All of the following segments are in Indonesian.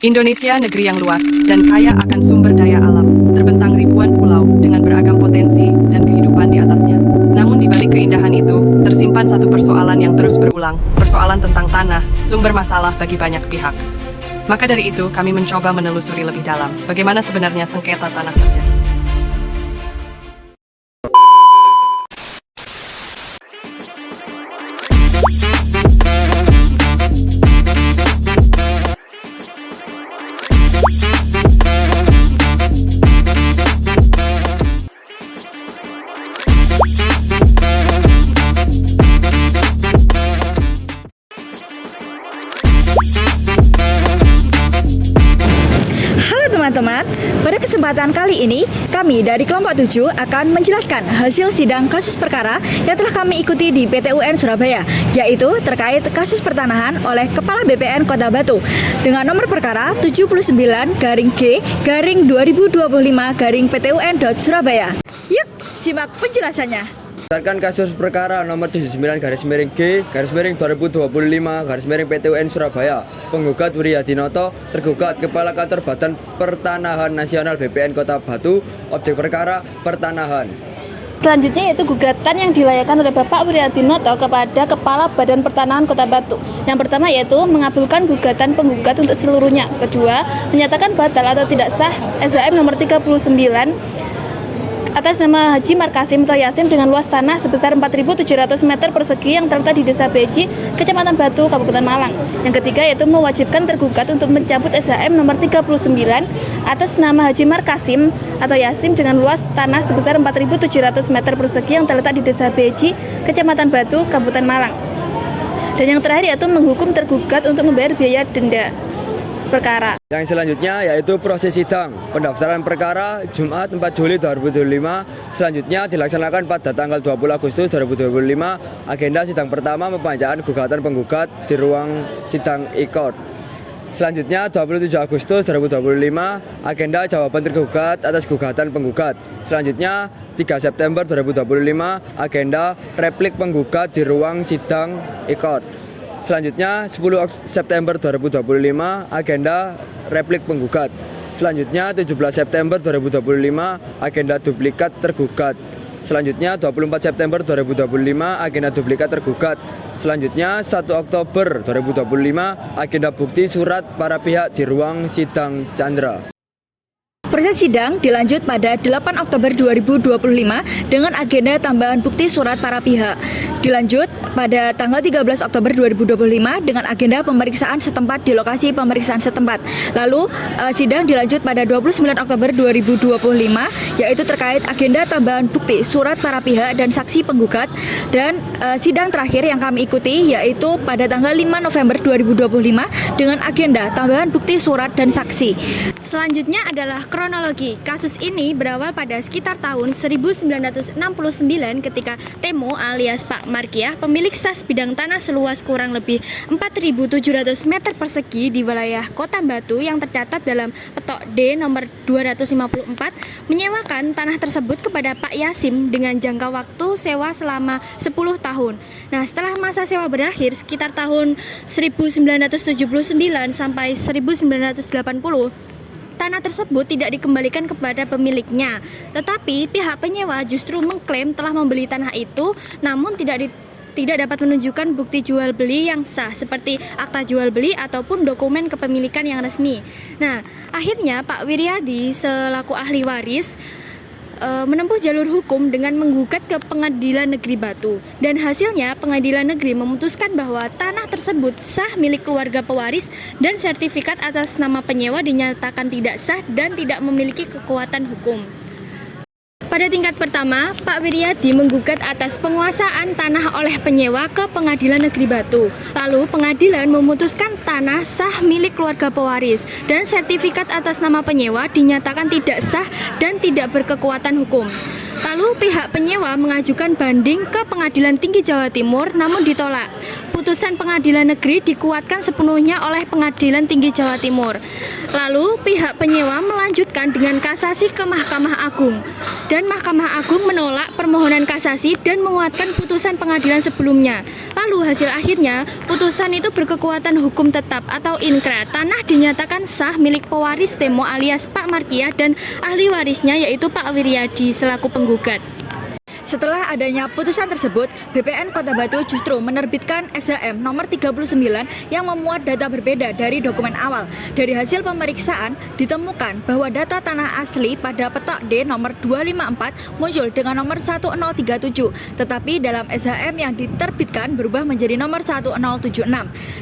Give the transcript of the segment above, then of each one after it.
Indonesia negeri yang luas dan kaya akan sumber daya alam, terbentang ribuan pulau dengan beragam potensi dan kehidupan di atasnya. Namun di balik keindahan itu, tersimpan satu persoalan yang terus berulang, persoalan tentang tanah, sumber masalah bagi banyak pihak. Maka dari itu, kami mencoba menelusuri lebih dalam, bagaimana sebenarnya sengketa tanah terjadi. Teman-teman, pada kesempatan kali ini kami dari kelompok 7 akan menjelaskan hasil sidang kasus perkara yang telah kami ikuti di PT UN Surabaya, yaitu terkait kasus pertanahan oleh Kepala BPN Kota Batu dengan nomor perkara 79-G-2025-PTUN.Surabaya. Yuk, simak penjelasannya. Berdasarkan kasus perkara nomor 79-G-2025-PTUN Surabaya, penggugat Wiryadinoto, tergugat Kepala Kantor Badan Pertanahan Nasional BPN Kota Batu, objek perkara pertanahan. Selanjutnya yaitu gugatan yang dilayangkan oleh Bapak Wiryadinoto kepada Kepala Badan Pertanahan Kota Batu. Yang pertama yaitu mengabulkan gugatan penggugat untuk seluruhnya. Kedua, menyatakan batal atau tidak sah SHM nomor 39 atas nama Haji Markasim atau Yasim dengan luas tanah sebesar 4.700 meter persegi yang terletak di Desa Beji, Kecamatan Batu, Kabupaten Malang. Yang ketiga yaitu mewajibkan tergugat untuk mencabut SHM nomor 39 atas nama Haji Markasim atau Yasim dengan luas tanah sebesar 4.700 meter persegi yang terletak di Desa Beji, Kecamatan Batu, Kabupaten Malang. Dan yang terakhir yaitu menghukum tergugat untuk membayar biaya denda perkara. Yang selanjutnya yaitu proses sidang pendaftaran perkara Jumat 4 Juli 2025. Selanjutnya dilaksanakan pada tanggal 20 Agustus 2025. Agenda sidang pertama pembacaan gugatan penggugat di ruang sidang e-court. Selanjutnya 27 Agustus 2025 agenda jawaban tergugat atas gugatan penggugat. Selanjutnya 3 September 2025 agenda replik penggugat di ruang sidang e-court. Selanjutnya 10 September 2025 agenda replik penggugat. Selanjutnya 17 September 2025 agenda duplikat tergugat. Selanjutnya 24 September 2025 agenda duplikat tergugat. Selanjutnya 1 Oktober 2025 agenda bukti surat para pihak di ruang sidang Chandra. Proses sidang dilanjut pada 8 Oktober 2025 dengan agenda tambahan bukti surat para pihak. Dilanjut pada tanggal 13 Oktober 2025 dengan agenda pemeriksaan setempat di lokasi pemeriksaan setempat. Lalu sidang dilanjut pada 29 Oktober 2025 yaitu terkait agenda tambahan bukti surat para pihak dan saksi penggugat. Dan sidang terakhir yang kami ikuti yaitu pada tanggal 5 November 2025 dengan agenda tambahan bukti surat dan saksi. Selanjutnya adalah kronologi. Kasus ini berawal pada sekitar tahun 1969 ketika Temo alias Pak Markiah, pemilik sas bidang tanah seluas kurang lebih 4.700 meter persegi di wilayah Kota Batu yang tercatat dalam petok D nomor 254 menyewakan tanah tersebut kepada Pak Yasim dengan jangka waktu sewa selama 10 tahun. Nah, setelah masa sewa berakhir sekitar tahun 1979 sampai 1980, tanah tersebut tidak dikembalikan kepada pemiliknya, tetapi pihak penyewa justru mengklaim telah membeli tanah itu, namun tidak dapat menunjukkan bukti jual beli yang sah seperti akta jual beli ataupun dokumen kepemilikan yang resmi. Nah, akhirnya Pak Wiryadi selaku ahli waris menempuh jalur hukum dengan menggugat ke Pengadilan Negeri Batu, dan hasilnya Pengadilan Negeri memutuskan bahwa tanah tersebut sah milik keluarga pewaris dan sertifikat atas nama penyewa dinyatakan tidak sah dan tidak memiliki kekuatan hukum. Pada tingkat pertama, Pak Wiryadi menggugat atas penguasaan tanah oleh penyewa ke Pengadilan Negeri Batu. Lalu pengadilan memutuskan tanah sah milik keluarga pewaris dan sertifikat atas nama penyewa dinyatakan tidak sah dan tidak berkekuatan hukum. Lalu pihak penyewa mengajukan banding ke Pengadilan Tinggi Jawa Timur namun ditolak. Putusan Pengadilan Negeri dikuatkan sepenuhnya oleh Pengadilan Tinggi Jawa Timur. Lalu pihak penyewa melanjutkan dengan kasasi ke Mahkamah Agung. Dan Mahkamah Agung menolak permohonan kasasi dan menguatkan putusan pengadilan sebelumnya. Lalu hasil akhirnya putusan itu berkekuatan hukum tetap atau inkra. Tanah dinyatakan sah milik pewaris Temo alias Pak Markiah dan ahli warisnya yaitu Pak Wiryadi selaku penggugat. Setelah adanya putusan tersebut, BPN Kota Batu justru menerbitkan SHM nomor 39 yang memuat data berbeda dari dokumen awal. Dari hasil pemeriksaan, ditemukan bahwa data tanah asli pada petok D nomor 254 muncul dengan nomor 1037, tetapi dalam SHM yang diterbitkan berubah menjadi nomor 1076.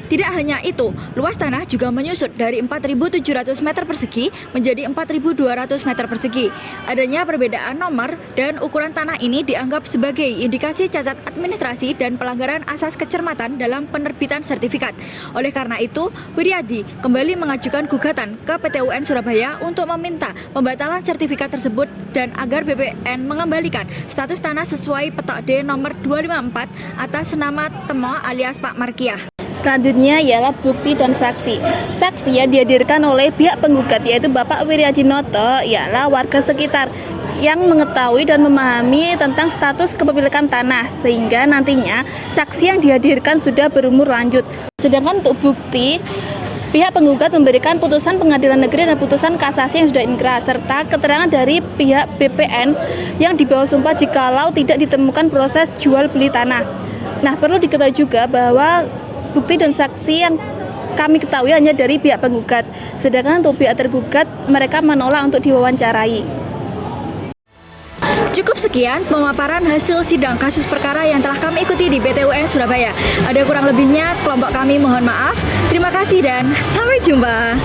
Tidak hanya itu, luas tanah juga menyusut dari 4.700 meter persegi menjadi 4.200 meter persegi. Adanya perbedaan nomor dan ukuran tanah ini dianggap sebagai indikasi cacat administrasi dan pelanggaran asas kecermatan dalam penerbitan sertifikat. Oleh karena itu, Wiryadi kembali mengajukan gugatan ke PT UN Surabaya untuk meminta pembatalan sertifikat tersebut dan agar BPN mengembalikan status tanah sesuai petok D nomor 254 atas nama Temo alias Pak Markiah. Selanjutnya ialah bukti dan saksi. Saksi yang dihadirkan oleh pihak penggugat yaitu Bapak Wiryadi Noto ialah warga sekitar yang mengetahui dan memahami tentang status kepemilikan tanah sehingga nantinya saksi yang dihadirkan sudah berumur lanjut. Sedangkan untuk bukti, pihak penggugat memberikan putusan pengadilan negeri dan putusan kasasi yang sudah inkrah serta keterangan dari pihak BPN yang dibawa sumpah jikalau tidak ditemukan proses jual beli tanah. Nah, perlu diketahui juga bahwa bukti dan saksi yang kami ketahui hanya dari pihak penggugat, sedangkan untuk pihak tergugat mereka menolak untuk diwawancarai. Cukup sekian pemaparan hasil sidang kasus perkara yang telah kami ikuti di PT UN Surabaya. Ada kurang lebihnya, kelompok kami mohon maaf. Terima kasih dan sampai jumpa.